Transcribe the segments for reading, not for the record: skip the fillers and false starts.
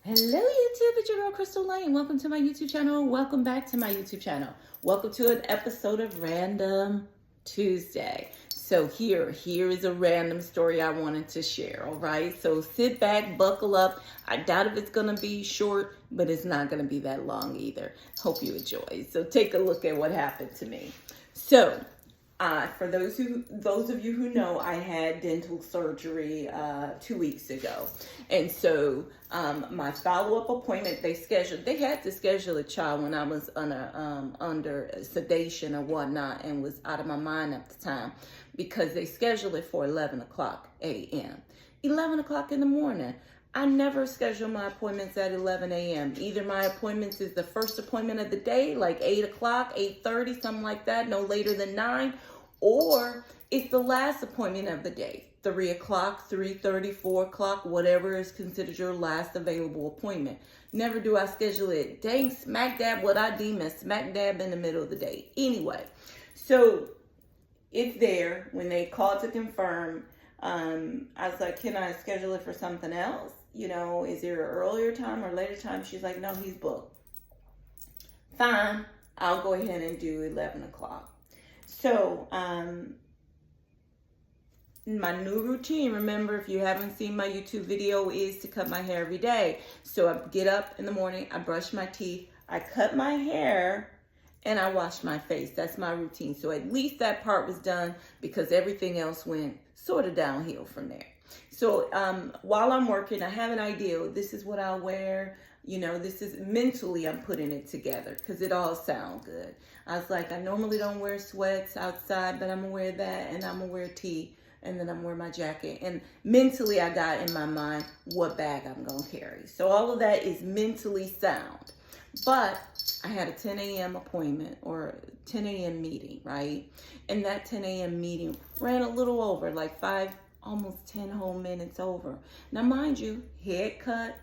Hello YouTube, it's your girl Crystal Lane. Welcome to my YouTube channel. Welcome back to my YouTube channel. Welcome to an episode of Random Tuesday. So here is a random story I wanted to share, all right? So sit back, buckle up. I doubt if it's gonna be short, but it's not gonna be that long either. Hope you enjoy. So take a look at what happened to me. So for those of you who know, I had dental surgery 2 weeks ago, and so my follow-up appointment they had to schedule a child when I was under sedation or whatnot and was out of my mind at the time because they scheduled it for 11 o'clock a.m. 11 o'clock in the morning. I never schedule my appointments at 11 a.m. Either my appointments is the first appointment of the day, like 8 o'clock, 8:30, something like that, no later than 9, or it's the last appointment of the day, 3 o'clock, 3:30, 4 o'clock, whatever is considered your last available appointment. Never do I schedule it dang smack dab what I deem as smack dab in the middle of the day. Anyway, so it's there. When they called to confirm, I was like, can I schedule it for something else? You know, is there an earlier time or later time? She's like, no, he's booked. Fine, I'll go ahead and do 11 o'clock. So, my new routine, remember, if you haven't seen my YouTube video, is to cut my hair every day. So I get up in the morning, I brush my teeth, I cut my hair, and I wash my face. That's my routine. So at least that part was done because everything else went sort of downhill from there. So while I'm working, I have an idea. This is what I'll wear. You know, this is mentally I'm putting it together because it all sounds good. I was like, I normally don't wear sweats outside, but I'm going to wear that and I'm going to wear tee and then I'm going to wear my jacket. And mentally I got in my mind what bag I'm going to carry. So all of that is mentally sound. But I had a 10 a.m. appointment or 10 a.m. meeting, right? And that 10 a.m. meeting ran a little over, like almost 10 whole minutes over. Now, mind you, head cut,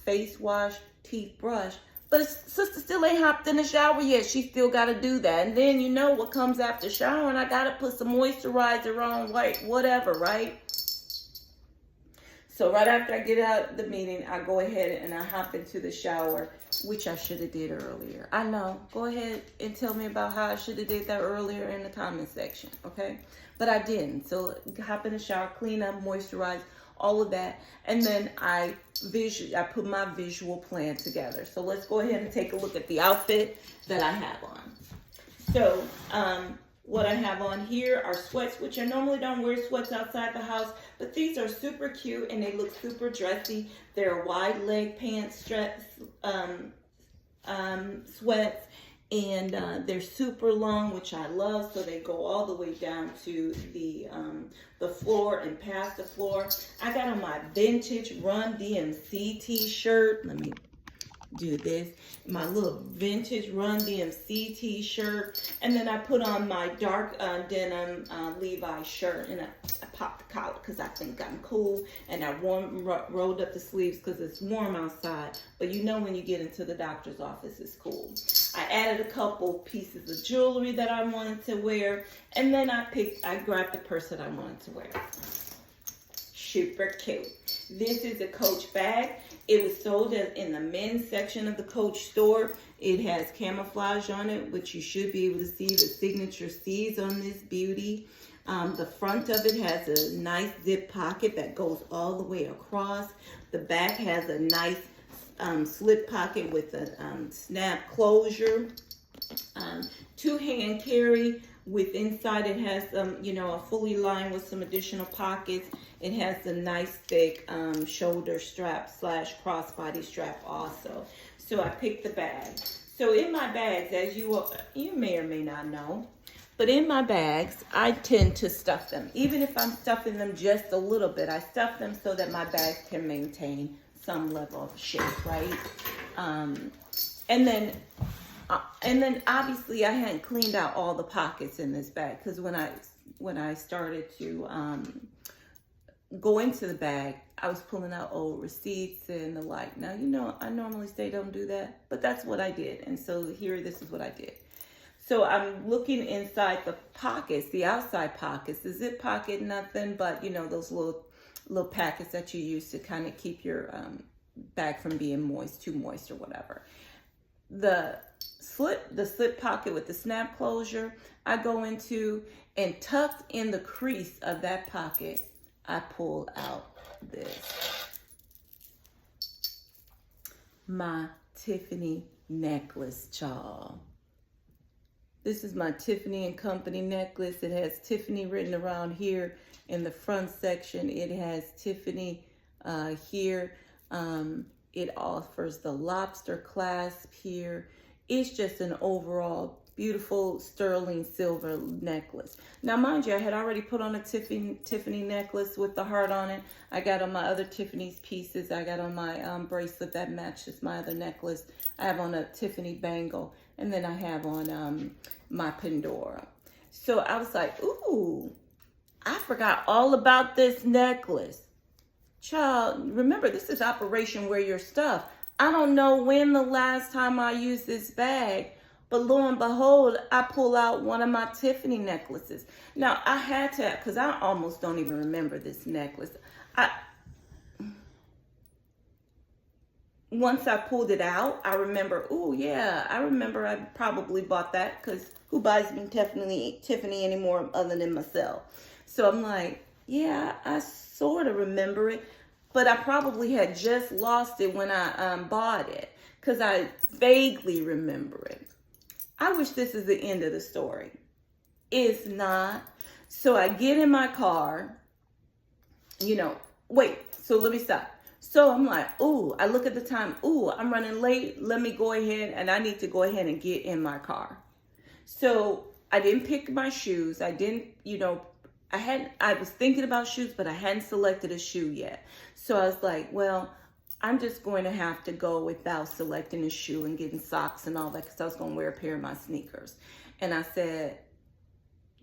face wash, teeth brush, but sister still ain't hopped in the shower yet. She still got to do that. And then you know what comes after showering. I got to put some moisturizer on, whatever, right? So right after I get out of the meeting, I go ahead and I hop into the shower, which I should have did earlier. I know. Go ahead and tell me about how I should have did that earlier in the comment section, okay? But I didn't. So hop in the shower, clean up, moisturize, all of that. And then I put my visual plan together. So let's go ahead and take a look at the outfit that I have on. So, what I have on here are sweats, which I normally don't wear sweats outside the house, but these are super cute and they look super dressy. They're wide leg pants, sweats, and they're super long, which I love. So they go all the way down to the floor and past the floor. I got on my vintage Run DMC t-shirt. Let me do this, my little vintage Run DMC t-shirt, and then I put on my dark denim Levi shirt, and I popped the collar because I think I'm cool, and I rolled up the sleeves because it's warm outside, but you know when you get into the doctor's office, it's cool. I added a couple pieces of jewelry that I wanted to wear, and then I grabbed the purse that I wanted to wear. Super cute. This is a Coach bag. It was sold in the men's section of the Coach store. It has camouflage on it, which you should be able to see the signature C's on this beauty. The front of it has a nice zip pocket that goes all the way across. The back has a nice slip pocket with a snap closure. Two-hand carry. With inside it has a fully lined with some additional pockets. It has the nice thick shoulder strap / crossbody strap also. So I picked the bag. So in my bags, as you may or may not know, but in my bags, I tend to stuff them. Even if I'm stuffing them just a little bit, I stuff them so that my bags can maintain some level of shape, right? And then obviously I hadn't cleaned out all the pockets in this bag because when I started to go into the bag, I was pulling out old receipts and the like. Now, you know, I normally say don't do that, but that's what I did. And so this is what I did. So I'm looking inside the pockets, the outside pockets, the zip pocket, nothing but, you know, those little packets that you use to kind of keep your back from being moist, too moist or whatever. The slip pocket with the snap closure, I go into, and tucked in the crease of that pocket, I pull out this. My Tiffany necklace, y'all. This is my Tiffany and Company necklace. It has Tiffany written around here in the front section. It has Tiffany here. It offers the lobster clasp here. It's just an overall beautiful sterling silver necklace. Now, mind you, I had already put on a Tiffany necklace with the heart on it. I got on my other Tiffany's pieces. I got on my bracelet that matches my other necklace. I have on a Tiffany bangle. And then I have on my Pandora. So I was like, ooh, I forgot all about this necklace. Child, remember, this is Operation Wear Your Stuff. I don't know when the last time I used this bag, but lo and behold, I pull out one of my Tiffany necklaces. Now, I had to, because I almost don't even remember this necklace. Once I pulled it out, I remember, oh yeah, I remember I probably bought that, because who buys me Tiffany anymore other than myself? So I'm like, yeah, I sort of remember it, but I probably had just lost it when I bought it, because I vaguely remember it. I wish this is the end of the story. It's not. So I get in my car, so let me stop. So I'm like, ooh, I look at the time. Ooh, I'm running late. Let me go ahead, and I need to go ahead and get in my car. So I didn't pick my shoes. I didn't, I was thinking about shoes, but I hadn't selected a shoe yet. So I was like, well, I'm just going to have to go without selecting a shoe and getting socks and all that, because I was going to wear a pair of my sneakers. And I said,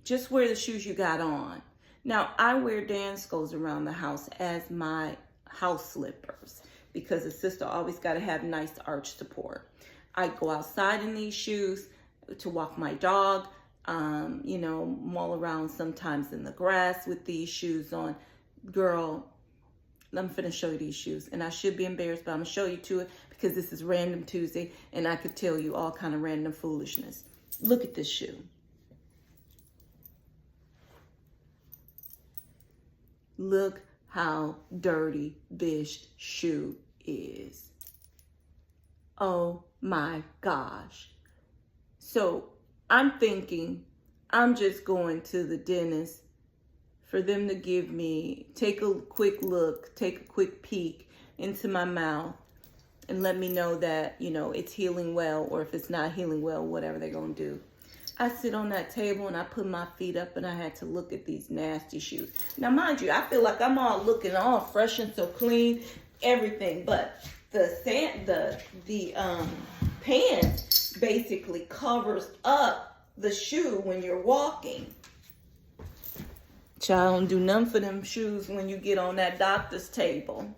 just wear the shoes you got on. Now, I wear Danskos around the house as my house slippers, because a sister always got to have nice arch support. I go outside in these shoes to walk my dog, maul around sometimes in the grass with these shoes on. Girl, I'm finna show you these shoes, and I should be embarrassed, but I'm gonna show you to it, because this is Random Tuesday, and I could tell you all kind of random foolishness. Look at this shoe. Look how dirty this shoe is. Oh my gosh. So I'm thinking I'm just going to the dentist for them to take a quick look, take a quick peek into my mouth, and let me know that, it's healing well, or if it's not healing well, whatever they're going to do. I sit on that table and I put my feet up, and I had to look at these nasty shoes. Now, mind you, I feel like I'm all looking all fresh and so clean, everything, but the pants basically covers up the shoe when you're walking. Child, don't do nothing for them shoes when you get on that doctor's table.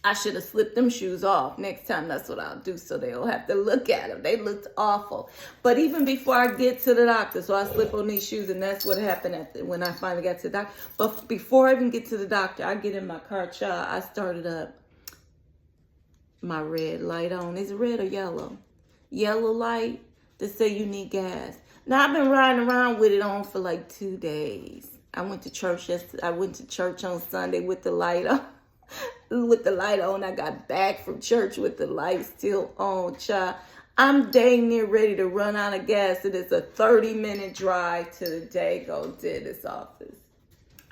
I should have slipped them shoes off. Next time, that's what I'll do, so they'll have to look at them. They looked awful. But even before I get to the doctor, so I slip on these shoes, and that's what happened when I finally got to the doctor. But before I even get to the doctor, I get in my car, child. I started up my red light on. Is it red or yellow? Yellow light to say you need gas. Now, I've been riding around with it on for like 2 days. I went to church yesterday. I went to church on Sunday with the light on. I got back from church with the light still on, child. I'm dang near ready to run out of gas, and it's a 30-minute drive to the Dago dentist office.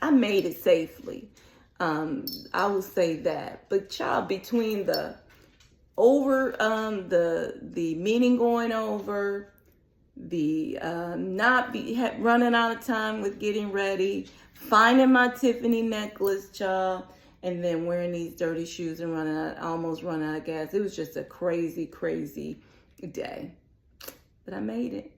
I made it safely. I will say that. But child, between the meeting going over, the running out of time with getting ready, finding my Tiffany necklace, child, and then wearing these dirty shoes and almost running out of gas. It was just a crazy, crazy day. But I made it.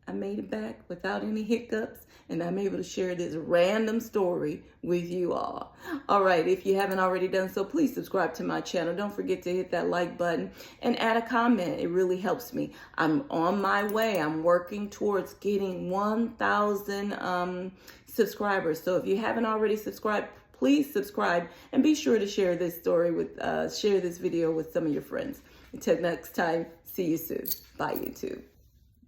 I made it back without any hiccups, and I'm able to share this random story with you all. All right, if you haven't already done so, please subscribe to my channel. Don't forget to hit that like button and add a comment. It really helps me. I'm on my way. I'm working towards getting 1,000 subscribers. So if you haven't already subscribed, please subscribe and be sure to share this share this video with some of your friends. Until next time, see you soon. Bye, YouTube.